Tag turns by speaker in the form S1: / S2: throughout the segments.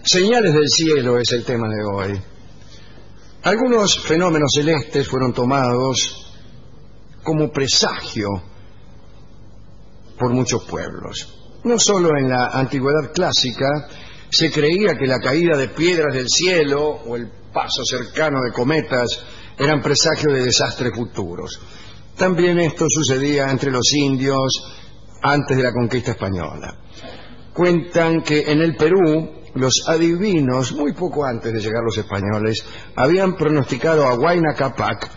S1: Señales del cielo es el tema de hoy. Algunos fenómenos celestes fueron tomados como presagio por muchos pueblos. No solo en la antigüedad clásica se creía que la caída de piedras del cielo o el paso cercano de cometas eran presagios de desastres futuros. También esto sucedía entre los indios antes de la conquista española. Cuentan que en el Perú los adivinos, muy poco antes de llegar los españoles, habían pronosticado a Huayna Cápac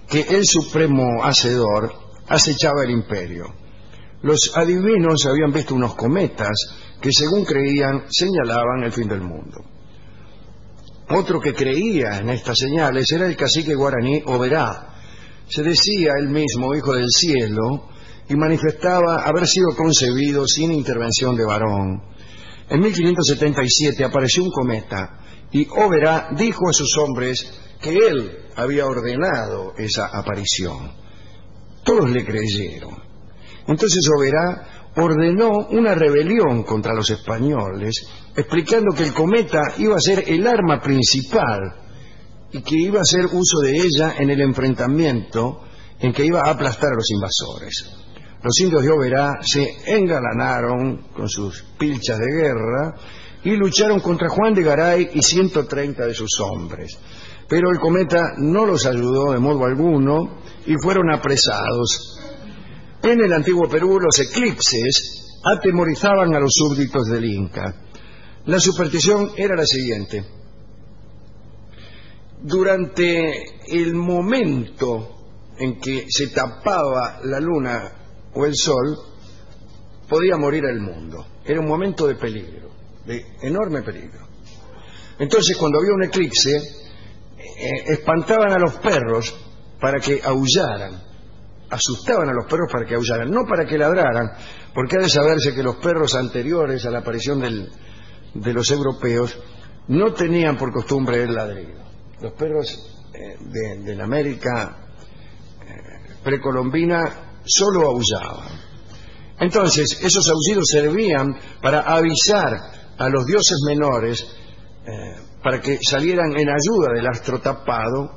S1: que el supremo hacedor acechaba el imperio. Los adivinos habían visto unos cometas que, según creían, señalaban el fin del mundo. Otro que creía en estas señales era el cacique guaraní Oberá. Se decía él mismo hijo del cielo y manifestaba haber sido concebido sin intervención de varón. En 1577 apareció un cometa y Oberá dijo a sus hombres que él había ordenado esa aparición. Todos le creyeron. Entonces Oberá ordenó una rebelión contra los españoles, explicando que el cometa iba a ser el arma principal y que iba a hacer uso de ella en el enfrentamiento en que iba a aplastar a los invasores. Los indios de Oberá se engalanaron con sus pilchas de guerra y lucharon contra Juan de Garay y 130 de sus hombres. Pero el cometa no los ayudó de modo alguno y fueron apresados. En el antiguo Perú los eclipses atemorizaban a los súbditos del Inca. La superstición era la siguiente: durante el momento en que se tapaba la luna o el sol, podía morir el mundo. Era un momento de peligro, de enorme peligro. Entonces, cuando había un eclipse, espantaban a los perros para que aullaran. Asustaban a los perros para que aullaran, no para que ladraran, porque ha de saberse que los perros anteriores a la aparición de los europeos no tenían por costumbre el ladrido. Los perros de la América precolombina solo aullaban. Entonces, esos aullidos servían para avisar a los dioses menores para que salieran en ayuda del astro tapado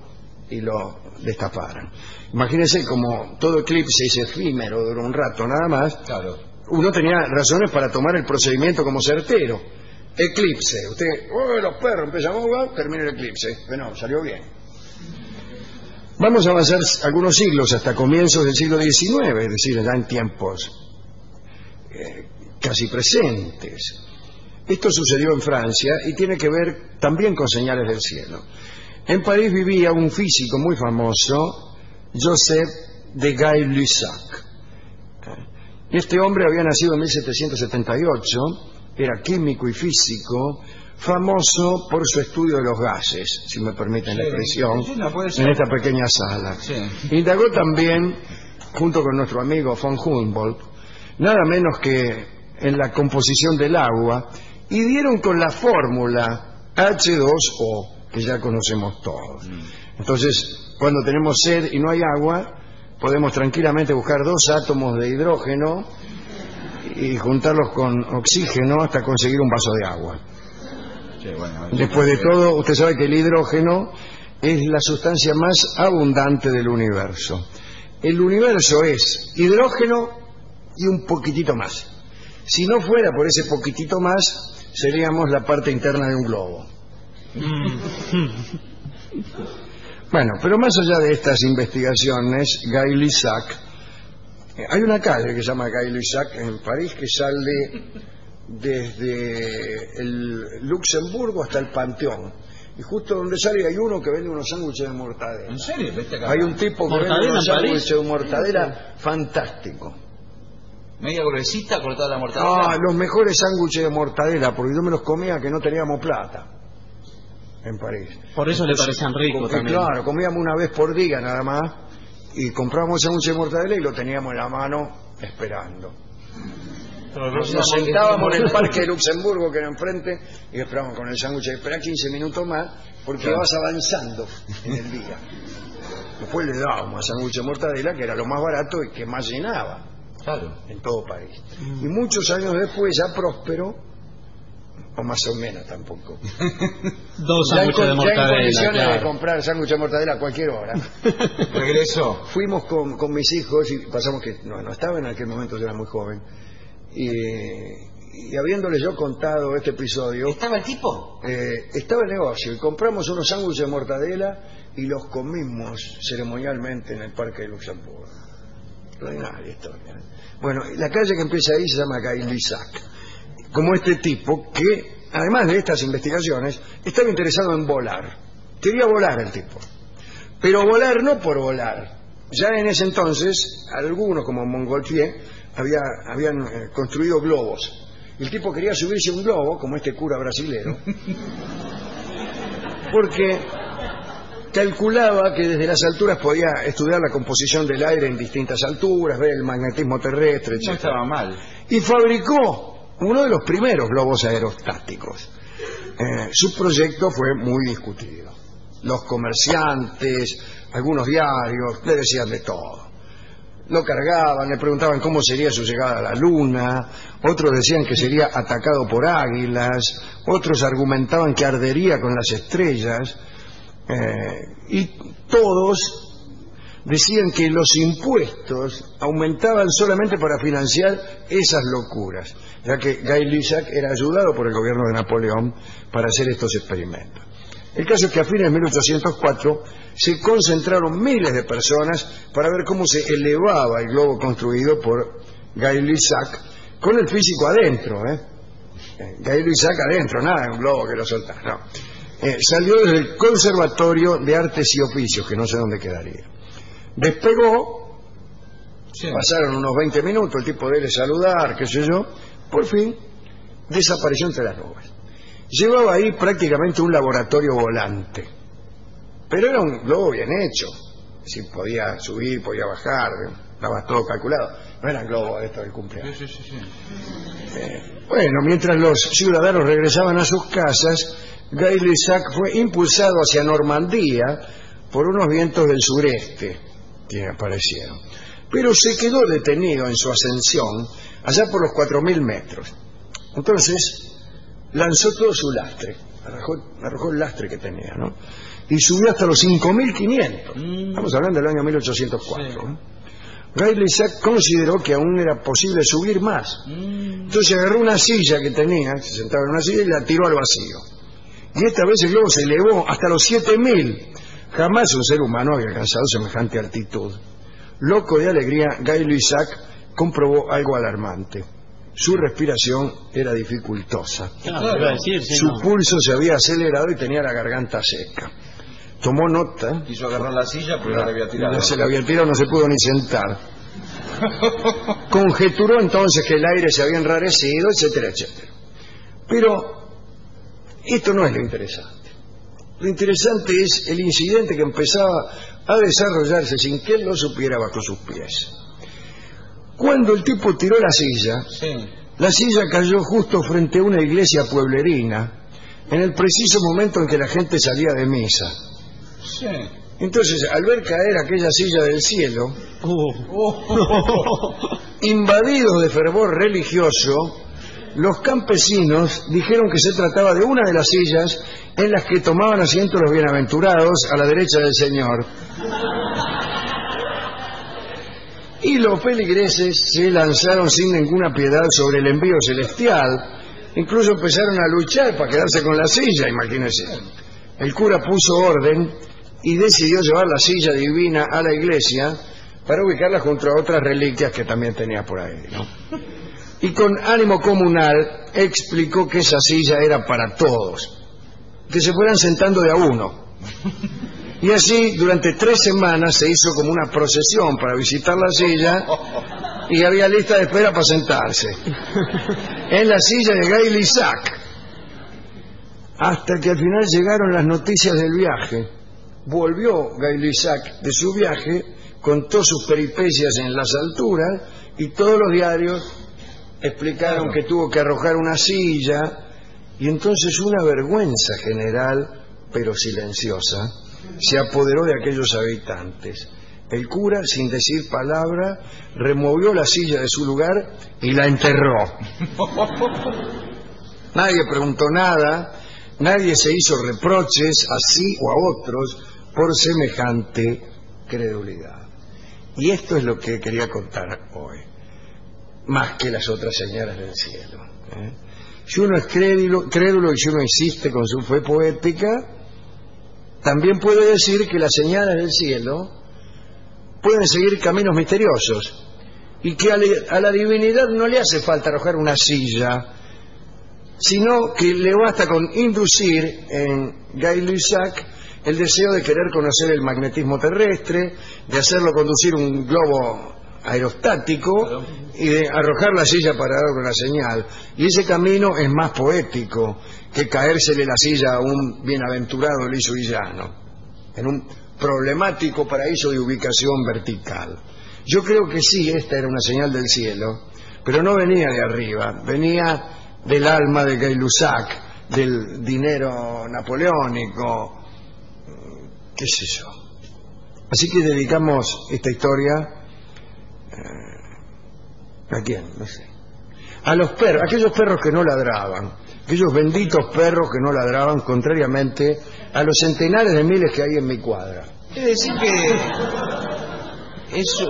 S1: y lo destaparan. Imagínense, como todo eclipse es efímero, dura un rato nada más,
S2: claro,
S1: uno tenía razones para tomar el procedimiento como certero. Eclipse, usted, los perros empiezan a ahogar, termina el eclipse. Bueno, salió bien. Vamos a avanzar algunos siglos hasta comienzos del siglo XIX, es decir, ya en tiempos casi presentes. Esto sucedió en Francia y tiene que ver también con señales del cielo. En París vivía un físico muy famoso, Joseph de Gay-Lussac. Este hombre había nacido en 1778, era químico y físico, famoso por su estudio de los gases, si me permiten la expresión, en esta pequeña sala.
S2: Sí.
S1: Indagó también, junto con nuestro amigo von Humboldt, nada menos que en la composición del agua, y dieron con la fórmula H2O, que ya conocemos todos. Entonces, cuando tenemos sed y no hay agua, podemos tranquilamente buscar dos átomos de hidrógeno y juntarlos con oxígeno hasta conseguir un vaso de agua.
S2: Sí, bueno,
S1: después de todo, usted sabe que el hidrógeno es la sustancia más abundante del universo. El universo es hidrógeno y un poquitito más. Si no fuera por ese poquitito más, seríamos la parte interna de un globo. Bueno, pero más allá de estas investigaciones, Gay-Lussac, hay una calle que se llama Gay-Lussac en París que sale desde el Luxemburgo hasta el Panteón. Y justo donde sale hay uno que vende unos sándwiches de mortadela.
S2: ¿En serio?
S1: Hay un tipo que vende unos sándwiches de mortadela fantástico.
S2: Media gruesita cortada la mortadela.
S1: Ah, los mejores sándwiches de mortadela, porque yo me los comía que no teníamos plata en París.
S3: Por eso le parecían ricos también.
S1: Claro, comíamos una vez por día nada más y comprábamos sándwiches de mortadela y lo teníamos en la mano esperando. Nos sentábamos en el Parque de Luxemburgo, que era enfrente, y esperábamos con el sándwich, espera 15 minutos más, porque vas avanzando en el día. Después le dábamos a sándwich de mortadela, que era lo más barato y que más llenaba.
S2: Claro.
S1: En todo París. Y muchos años después, ya próspero, o más o menos tampoco.
S3: 2 sándwiches de
S1: Ya en
S3: mortadela,
S1: condiciones de
S3: claro.
S1: comprar sándwich de mortadela a cualquier hora.
S2: Regresó.
S1: Fuimos con mis hijos y pasamos que no estaba en aquel momento, yo era muy joven. Y habiéndole yo contado este episodio,
S2: ¿Estaba el tipo?
S1: estaba el negocio y compramos unos sándwiches de mortadela y los comimos ceremonialmente en el Parque de Luxemburgo. Extraordinaria historia. Bueno, la calle que empieza ahí se llama Gay-Lussac, como este tipo que, además de estas investigaciones, estaba interesado en volar. Quería volar el tipo, pero volar no por volar. Ya en ese entonces, algunos como Montgolfier habían construido globos. El tipo quería subirse a un globo, como este cura brasilero, porque calculaba que desde las alturas podía estudiar la composición del aire en distintas alturas, ver el magnetismo terrestre, etc.
S2: No estaba mal.
S1: Y fabricó uno de los primeros globos aerostáticos. Su proyecto fue muy discutido. Los comerciantes, algunos diarios, le decían de todo. Lo cargaban, le preguntaban cómo sería su llegada a la luna, otros decían que sería atacado por águilas, otros argumentaban que ardería con las estrellas, y todos decían que los impuestos aumentaban solamente para financiar esas locuras, ya que Gay-Lussac era ayudado por el gobierno de Napoleón para hacer estos experimentos. El caso es que a fines de 1804 se concentraron miles de personas para ver cómo se elevaba el globo construido por Gay-Lussac con el físico adentro, Gay-Lussac adentro, nada, un globo que lo soltara, no. Salió desde el Conservatorio de Artes y Oficios, que no sé dónde quedaría. Despegó, sí. Pasaron unos 20 minutos, el tipo de él saludar, qué sé yo, por fin desapareció entre las nubes. Llevaba ahí prácticamente un laboratorio volante, pero era un globo bien hecho, si podía subir, podía bajar, estaba todo calculado, no eran globos estos del cumpleaños.
S2: Sí.
S1: Bueno, mientras los ciudadanos regresaban a sus casas, Gay-Lussac fue impulsado hacia Normandía por unos vientos del sureste que aparecieron, pero se quedó detenido en su ascensión allá por los 4.000 metros. Entonces lanzó todo su lastre, arrojó el lastre que tenía, ¿no? Y subió hasta los 5.500. Estamos hablando del año 1804. Sí. ¿No? Gay-Lussac consideró que aún era posible subir más. Entonces agarró una silla que tenía, se sentaba en una silla y la tiró al vacío. Y esta vez el globo se elevó hasta los 7.000. Jamás un ser humano había alcanzado semejante altitud. Loco de alegría, Gay-Lussac comprobó algo alarmante. Su respiración era dificultosa. Su pulso se había acelerado y tenía la garganta seca. Tomó nota.
S2: Quiso agarrar la silla, pero la había tirado.
S1: Se la había tirado, no se pudo ni sentar. Conjeturó entonces que el aire se había enrarecido, etcétera, etcétera. Pero esto no es lo interesante. Lo interesante es el incidente que empezaba a desarrollarse sin que él lo supiera bajo sus pies. Cuando el tipo tiró la silla, sí. La silla cayó justo frente a una iglesia pueblerina, en el preciso momento en que la gente salía de misa. Sí. Entonces, al ver caer aquella silla del cielo, invadidos de fervor religioso, los campesinos dijeron que se trataba de una de las sillas en las que tomaban asiento los bienaventurados a la derecha del Señor. Y los feligreses se lanzaron sin ninguna piedad sobre el envío celestial. Incluso empezaron a luchar para quedarse con la silla, imagínense. El cura puso orden y decidió llevar la silla divina a la iglesia para ubicarla junto a otras reliquias que también tenía por ahí, ¿no? Y con ánimo comunal explicó que esa silla era para todos, que se fueran sentando de a uno. Y así, durante 3 semanas se hizo como una procesión para visitar la silla y había lista de espera para sentarse en la silla de Gay-Lussac. Hasta que al final llegaron las noticias del viaje. Volvió Gay-Lussac de su viaje, contó sus peripecias en las alturas y todos los diarios explicaron que tuvo que arrojar una silla, y entonces una vergüenza general, pero silenciosa, se apoderó de aquellos habitantes. El cura, sin decir palabra, removió la silla de su lugar y la enterró. Nadie preguntó nada, nadie se hizo reproches a sí o a otros por semejante credulidad. Y esto es lo que quería contar hoy, más que las otras señales del cielo. Si uno es crédulo y si uno insiste con su fe poética, también puede decir que las señales del cielo pueden seguir caminos misteriosos y que a la divinidad no le hace falta arrojar una silla, sino que le basta con inducir en Gay-Lussac el deseo de querer conocer el magnetismo terrestre, de hacerlo conducir un globo aerostático y de arrojar la silla para dar una señal. Y ese camino es más poético que caérsele la silla a un bienaventurado liso y llano, en un problemático paraíso de ubicación vertical. Yo creo que sí, esta era una señal del cielo, pero no venía de arriba, venía del alma de Gay-Lussac, del dinero napoleónico, qué sé yo. Así que dedicamos esta historia ¿a quién? No sé. A los perros, aquellos perros que no ladraban, aquellos benditos perros que no ladraban, contrariamente a los centenares de miles que hay en mi cuadra.
S2: Es decir que eso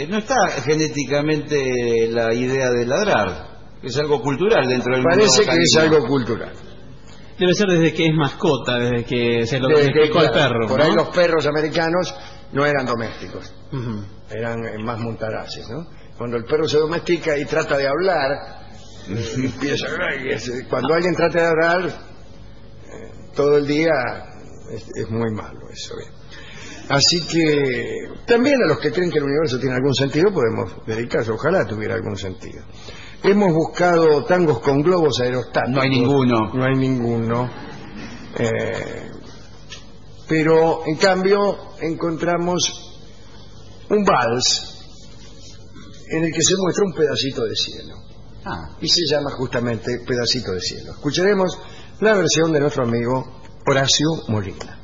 S2: no está genéticamente la idea de ladrar, es algo cultural dentro del mundo.
S1: Parece que es algo cultural.
S3: Debe ser desde que es mascota, desde que se lo domesticó el perro.
S1: Por
S3: ¿no?
S1: ahí los perros americanos no eran domésticos, eran más montaraces, ¿no? Cuando el perro se domestica y trata de hablar, empieza, cuando alguien trata de hablar todo el día es muy malo eso. Así que también a los que creen que el universo tiene algún sentido podemos dedicarse, ojalá tuviera algún sentido. Hemos buscado tangos con globos aerostáticos.
S2: No hay ninguno.
S1: No hay ninguno. Pero en cambio encontramos un vals en el que se muestra un pedacito de cielo. Y se llama justamente Pedacito de Cielo. Escucharemos la versión de nuestro amigo Horacio Molina.